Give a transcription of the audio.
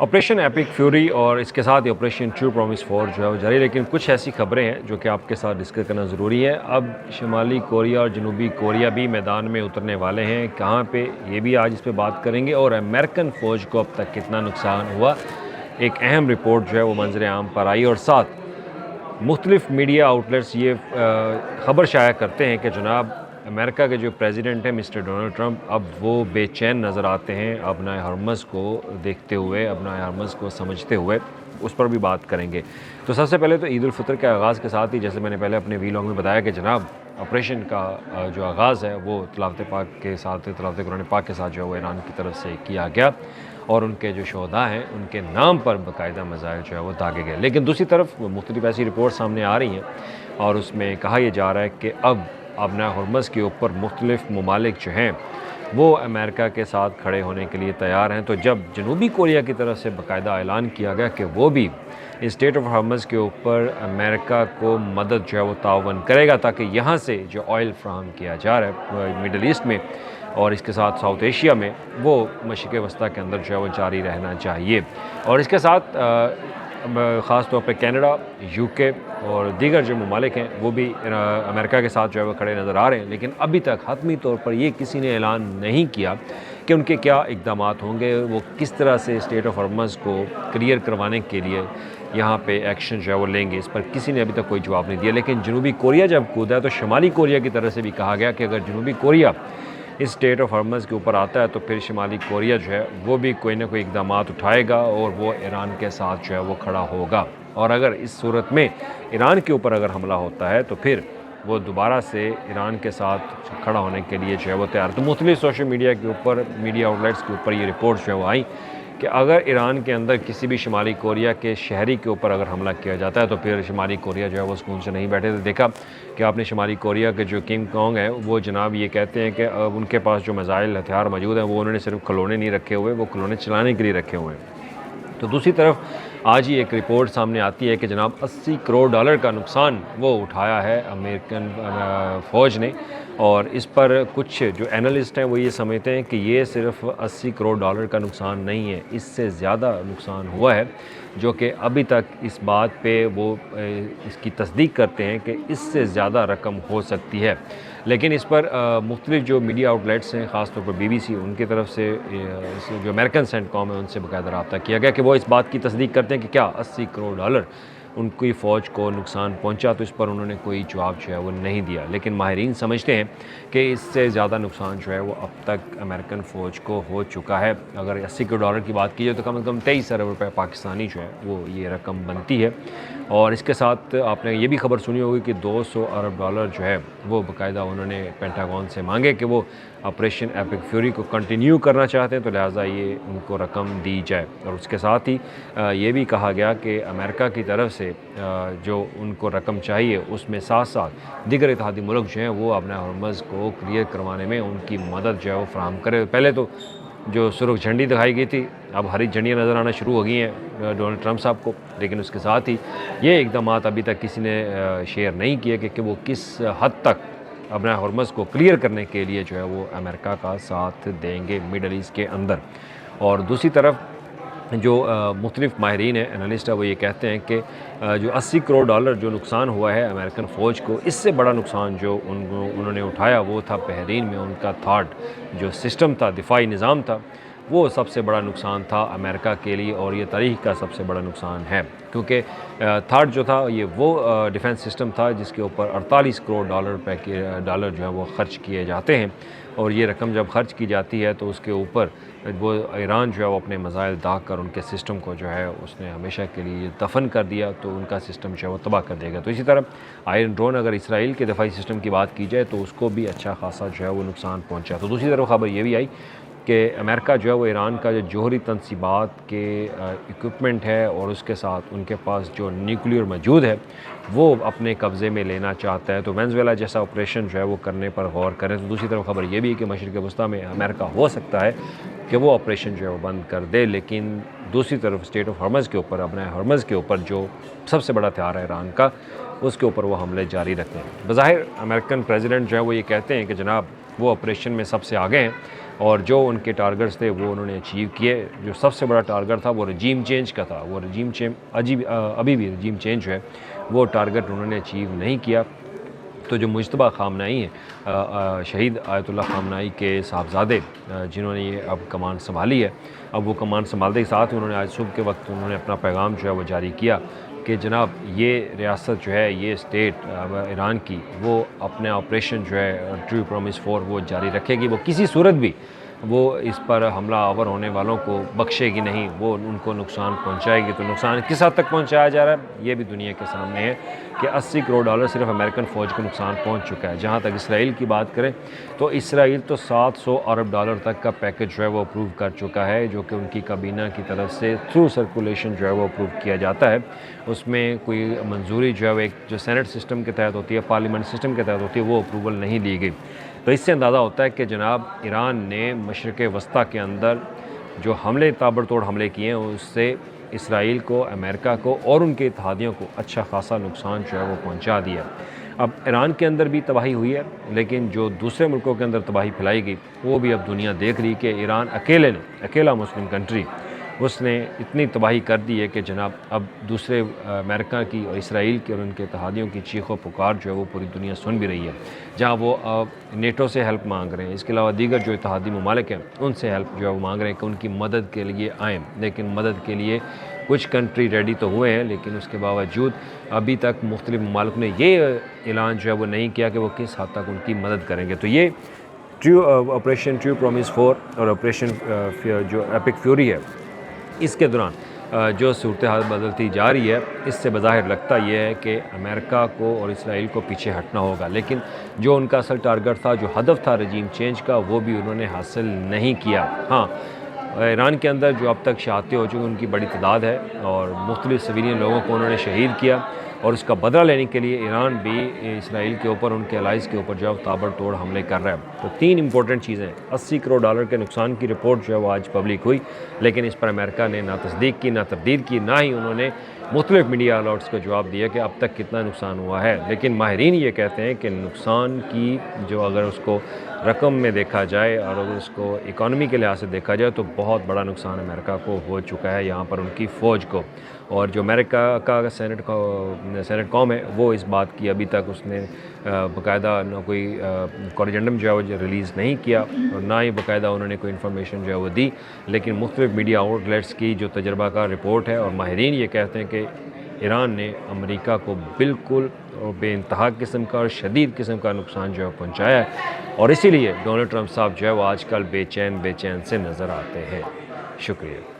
Operation epic fury और इसके साथ ही ऑपरेशन ट्रू प्रॉमिस 4 जो है वो जारी, लेकिन कुछ ऐसी खबरें हैं जो कि आपके साथ डिस्कस करना ज़रूरी है। अब शुमाली कोरिया और जनूबी कोरिया भी मैदान में उतरने वाले हैं, कहाँ पे ये भी आज इस पे बात करेंगे। और अमेरिकन फ़ौज को अब तक कितना नुकसान हुआ, एक अहम रिपोर्ट जो है वो मंजर आम पर आई। और साथ मुख्तलिफ मीडिया आउटलेट्स ये ख़बर शाया करते हैं कि जनाब अमेरिका के जो प्रेसिडेंट हैं मिस्टर डोनाल्ड ट्रंप, अब वो बेचैन नज़र आते हैं अपना हरमज़ को देखते हुए, अपना हरमज़ को समझते हुए। उस पर भी बात करेंगे। तो सबसे पहले तो ईद उल फितर के आगाज़ के साथ ही, जैसे मैंने पहले अपने वीलॉग में बताया कि जनाब ऑपरेशन का जो आगाज़ है वो तिलावत पाक के साथ, तिलावत कुरान पाक के साथ जो है वो ईरान की तरफ से किया गया और उनके जो शोहदा हैं उनके नाम पर बाकायदा मज़ाइल जो है वो दागे गए। लेकिन दूसरी तरफ मुख्तलिफ ऐसी रिपोर्ट सामने आ रही हैं और उसमें कहा यह जा रहा है कि अब अपना हरमज़ के ऊपर मुख्तलिफ ममालिक जो हैं वो अमेरिका के साथ खड़े होने के लिए तैयार हैं। तो जब जनूबी कोरिया की तरफ से बाकायदा ऐलान किया गया कि वो भी स्टेट ऑफ हरमज़ के ऊपर अमेरिका को मदद जो है वो तावन करेगा ताकि यहाँ से जो ऑयल फ्राहम किया जा रहा है मिडल ईस्ट में और इसके साथ साउथ एशिया में, वो मशरिक़ वस्ता के अंदर जो है वो जारी रहना चाहिए। और इसके साथ ख़ास तौर पर कनाडा, यूके और दीगर जो ममालिक हैं वो भी अमेरिका के साथ जो है वो खड़े नज़र आ रहे हैं। लेकिन अभी तक हतमी तौर पर ये किसी ने ऐलान नहीं किया कि उनके क्या इक़दाम होंगे, वो किस तरह से स्टेट ऑफ हरमज़ को क्लियर करवाने के लिए यहाँ पे एक्शन जो है वो लेंगे। इस पर किसी ने अभी तक कोई जवाब नहीं दिया। लेकिन जनूबी कोरिया जब कूदा है तो शुमाली कोरिया की तरफ से भी कहा गया कि अगर जनूबी कोरिया इस स्टेट ऑफ हरमज़ के ऊपर आता है तो फिर शुमाली कोरिया जो है वो भी कोई ना कोई इक़दाम उठाएगा और वो ईरान के साथ जो है वो खड़ा होगा। और अगर इस सूरत में ईरान के ऊपर अगर हमला होता है तो फिर वो दोबारा से ईरान के साथ खड़ा होने के लिए जो है वो तैयार। तो मुख्तलिफ सोशल मीडिया के ऊपर, मीडिया आउटलेट्स के ऊपर ये रिपोर्ट जो है वो आई कि अगर ईरान के अंदर किसी भी शुमाली कोरिया के शहरी के ऊपर अगर हमला किया जाता है तो फिर शुमाली कोरिया जो है वो सुकून से नहीं बैठे। तो देखा कि आपने शुमाली कोरिया के जो किम जोंग है वो जनाब ये कहते हैं कि अब उनके पास जो मिसाइल हथियार मौजूद हैं वो उन्होंने सिर्फ खिलौने नहीं रखे हुए, वो खिलौने चलाने के लिए रखे हुए हैं। तो दूसरी तरफ आज ही एक रिपोर्ट सामने आती है कि जनाब 80 करोड़ डॉलर का नुकसान वो उठाया है अमेरिकन फ़ौज ने। और इस पर कुछ जो एनालिस्ट हैं वो ये समझते हैं कि ये सिर्फ 80 करोड़ डॉलर का नुकसान नहीं है, इससे ज़्यादा नुकसान हुआ है, जो कि अभी तक इस बात पे वो इसकी तस्दीक करते हैं कि इससे ज़्यादा रकम हो सकती है। लेकिन इस पर मुख्तलिफ जो मीडिया आउटलेट्स हैं, ख़ास तौर पर BBC, उनकी तरफ से जो अमेरिकन सेंटकॉम है उनसे बाकायदा रब्ता किया गया कि वो इस बात की तस्दीक करते हैं कि क्या 80 करोड़ डॉलर उनकी फ़ौज को नुकसान पहुंचा। तो इस पर उन्होंने कोई जवाब जो है वो नहीं दिया। लेकिन माहिरीन समझते हैं कि इससे ज़्यादा नुकसान जो है वो अब तक अमेरिकन फ़ौज को हो चुका है। अगर 80 करोड़ डॉलर की बात की जाए तो कम से कम 23 अरब रुपये पाकिस्तानी जो है वो ये रकम बनती है। और इसके साथ आपने ये भी खबर सुनी होगी कि 200 अरब डॉलर जो है वो बाकायदा उन्होंने पेंटागन से मांगे कि वो ऑपरेशन एपिक फ्यूरी को कंटिन्यू करना चाहते हैं, तो लिहाजा ये उनको रकम दी जाए। और उसके साथ ही ये भी कहा गया कि अमेरिका की तरफ से जो उनको रकम चाहिए उसमें साथ साथ दीगर इत्तेहादी मुल्क जो हैं वो अपने हरमज़ को क्लियर करवाने में उनकी मदद जो है वो फराहम करे। पहले तो जो सुर्ख झंडी दिखाई गई थी, अब हरी झंडियाँ नज़र आना शुरू हो गई हैं डोनाल्ड ट्रंप साहब को। लेकिन उसके साथ ही ये इक़दाम अभी तक किसी ने शेयर नहीं किए कि वो किस हद तक अपना हरमज़ को क्लियर करने के लिए जो है वो अमेरिका का साथ देंगे मिडल ईस्ट के अंदर। और दूसरी तरफ जो मुख्तलिफ माहिरीन हैं, एनालिस्ट है, वो ये कहते हैं कि जो 80 करोड़ डॉलर जो नुकसान हुआ है अमेरिकन फ़ौज को, इससे बड़ा नुकसान जो उन्होंने उठाया वो था बहरीन में उनका थाड जो सिस्टम था, दिफाई निज़ाम था, वो सबसे बड़ा नुकसान था अमेरिका के लिए। और ये तारीख़ का सबसे बड़ा नुकसान है क्योंकि थाड जो था ये वो डिफेंस सिस्टम था जिसके ऊपर 48 करोड़ डॉलर जो है वो ख़र्च किए जाते हैं। और ये रकम जब ख़र्च की जाती है तो उसके ऊपर वो ईरान जो है वो अपने मिसाइल दाग कर उनके सिस्टम को जो है उसने हमेशा के लिए दफन कर दिया, तो उनका सिस्टम जो है वो तबाह कर देगा। तो इसी तरह आयरन ड्रोन, अगर इसराइल के दफाई सिस्टम की बात की जाए तो उसको भी अच्छा खासा जो है वो नुकसान पहुँचा। तो दूसरी तरफ खबर ये भी आई कि अमेरिका जो है वो ईरान का जो जौहरी तनसीबात के इक्विपमेंट है और उसके साथ उनके पास जो न्यूक्लियर मौजूद है वो अपने कब्ज़े में लेना चाहता है। तो वेनेज़ुएला जैसा ऑपरेशन जो है वो करने पर गौर करें। तो दूसरी तरफ खबर ये भी है कि मशरिक़ वस्ता में अमेरिका हो सकता है कि वो ऑपरेशन जो है वो बंद कर दे। लेकिन दूसरी तरफ स्टेट ऑफ हरमज़ के ऊपर, अपने हरमज़ के ऊपर जो सबसे बड़ा हथियार है ईरान का, उसके ऊपर वो हमले जारी रखते हैं। बज़ाहिर अमेरिकन प्रेसिडेंट जो है वो ये कहते हैं कि जनाब वो ऑपरेशन में सबसे आगे हैं, اور جو ان کے ٹارگٹس تھے وہ انہوں نے اچیو کیے. جو سب سے بڑا ٹارگٹ تھا وہ رجیم چینج کا تھا. وہ رجیم چینج ابھی بھی رجیم چینج جو ہے وہ ٹارگٹ انہوں نے اچیو نہیں کیا. تو جو مجتبیٰ خامنہئی ہیں، شہید آیت اللہ خامنہئی کے صاحبزادے جنہوں نے یہ اب کمان سنبھالی ہے، اب وہ کمان سنبھالتے کے ساتھ انہوں نے آج صبح کے وقت انہوں نے اپنا پیغام جو ہے وہ جاری کیا کہ جناب یہ ریاست جو ہے، یہ اسٹیٹ ایران کی، وہ اپنے آپریشن جو ہے ٹرو پرومس 4 وہ جاری رکھے گی. وہ کسی صورت بھی وہ اس پر حملہ آور ہونے والوں کو بخشے گی نہیں، وہ ان کو نقصان پہنچائے گی. تو نقصان کس حد تک پہنچایا جا رہا ہے یہ بھی دنیا کے سامنے ہے کہ $80 کروڑ صرف امریکن فوج کو نقصان پہنچ چکا ہے. جہاں تک اسرائیل کی بات کریں تو اسرائیل تو $700 ارب تک کا پیکج جو ہے وہ اپروو کر چکا ہے، جو کہ ان کی کابینہ کی طرف سے تھرو سرکولیشن جو ہے وہ اپروو کیا جاتا ہے. اس میں کوئی منظوری جو ہے وہ ایک جو سینٹ سسٹم کے تحت ہوتی ہے، پارلیمنٹ سسٹم کے تحت ہوتی ہے، وہ اپروول نہیں دی گئی. تو اس سے اندازہ ہوتا ہے کہ جناب ایران نے مشرق وسطیٰ کے اندر جو حملے تابڑ توڑ حملے کیے ہیں اس سے اسرائیل کو، امریکہ کو اور ان کے اتحادیوں کو اچھا خاصا نقصان جو ہے وہ پہنچا دیا. اب ایران کے اندر بھی تباہی ہوئی ہے، لیکن جو دوسرے ملکوں کے اندر تباہی پھیلائی گئی وہ بھی اب دنیا دیکھ رہی کہ ایران اکیلا مسلم کنٹری اس نے اتنی تباہی کر دی ہے کہ جناب اب دوسرے امریکہ کی اور اسرائیل کے اور ان کے اتحادیوں کی چیخ و پکار جو ہے وہ پوری دنیا سن بھی رہی ہے. جہاں وہ نیٹو سے ہیلپ مانگ رہے ہیں، اس کے علاوہ دیگر جو اتحادی ممالک ہیں ان سے ہیلپ جو ہے وہ مانگ رہے ہیں کہ ان کی مدد کے لیے آئیں. لیکن مدد کے لیے کچھ کنٹری ریڈی تو ہوئے ہیں، لیکن اس کے باوجود ابھی تک مختلف ممالک نے یہ اعلان جو ہے وہ نہیں کیا کہ وہ کس حد تک ان کی مدد کریں گے. تو یہ آپریشن ٹرو پرومس 4 اور آپریشن جو ایپک فیوری ہے، اس کے دوران جو صورتحال بدلتی جا رہی ہے، اس سے بظاہر لگتا یہ ہے کہ امریکہ کو اور اسرائیل کو پیچھے ہٹنا ہوگا. لیکن جو ان کا اصل ٹارگٹ تھا، جو ہدف تھا رجیم چینج کا، وہ بھی انہوں نے حاصل نہیں کیا. ہاں، ایران کے اندر جو اب تک شہادتیں ہو چکی ان کی بڑی تعداد ہے اور مختلف سویلین لوگوں کو انہوں نے شہید کیا، اور اس کا بدلہ لینے کے لیے ایران بھی اسرائیل کے اوپر، ان کے الائز کے اوپر جو ہے تابڑ توڑ حملے کر رہا ہے. تو 3 امپورٹنٹ چیزیں، $80 کروڑ کے نقصان کی رپورٹ جو ہے وہ آج پبلک ہوئی، لیکن اس پر امریکہ نے نہ تصدیق کی، نہ تردید کی، نہ ہی انہوں نے مختلف میڈیا آؤٹلیٹس کو جواب دیا کہ اب تک کتنا نقصان ہوا ہے. لیکن ماہرین یہ کہتے ہیں کہ نقصان کی جو اگر اس کو رقم میں دیکھا جائے اور اگر اس کو اکانومی کے لحاظ سے دیکھا جائے تو بہت بڑا نقصان امریکہ کو ہو چکا ہے، یہاں پر ان کی فوج کو. اور جو امریکہ کا سینٹ قوم ہے وہ اس بات کی ابھی تک اس نے باقاعدہ نہ کوئی کورریجنڈم جو ہے وہ ریلیز نہیں کیا اور نہ ہی باقاعدہ انہوں نے کوئی انفارمیشن جو ہے وہ دی. لیکن مختلف میڈیا آؤٹلیٹس کی جو تجربہ کار رپورٹ ہے اور ماہرین یہ کہتے ہیں کہ ایران نے امریکہ کو بالکل بے انتہا قسم کا اور شدید قسم کا نقصان جو ہے پہنچایا ہے، اور اسی لیے ڈونلڈ ٹرمپ صاحب جو ہے وہ آج کل بے چین سے نظر آتے ہیں. شکریہ.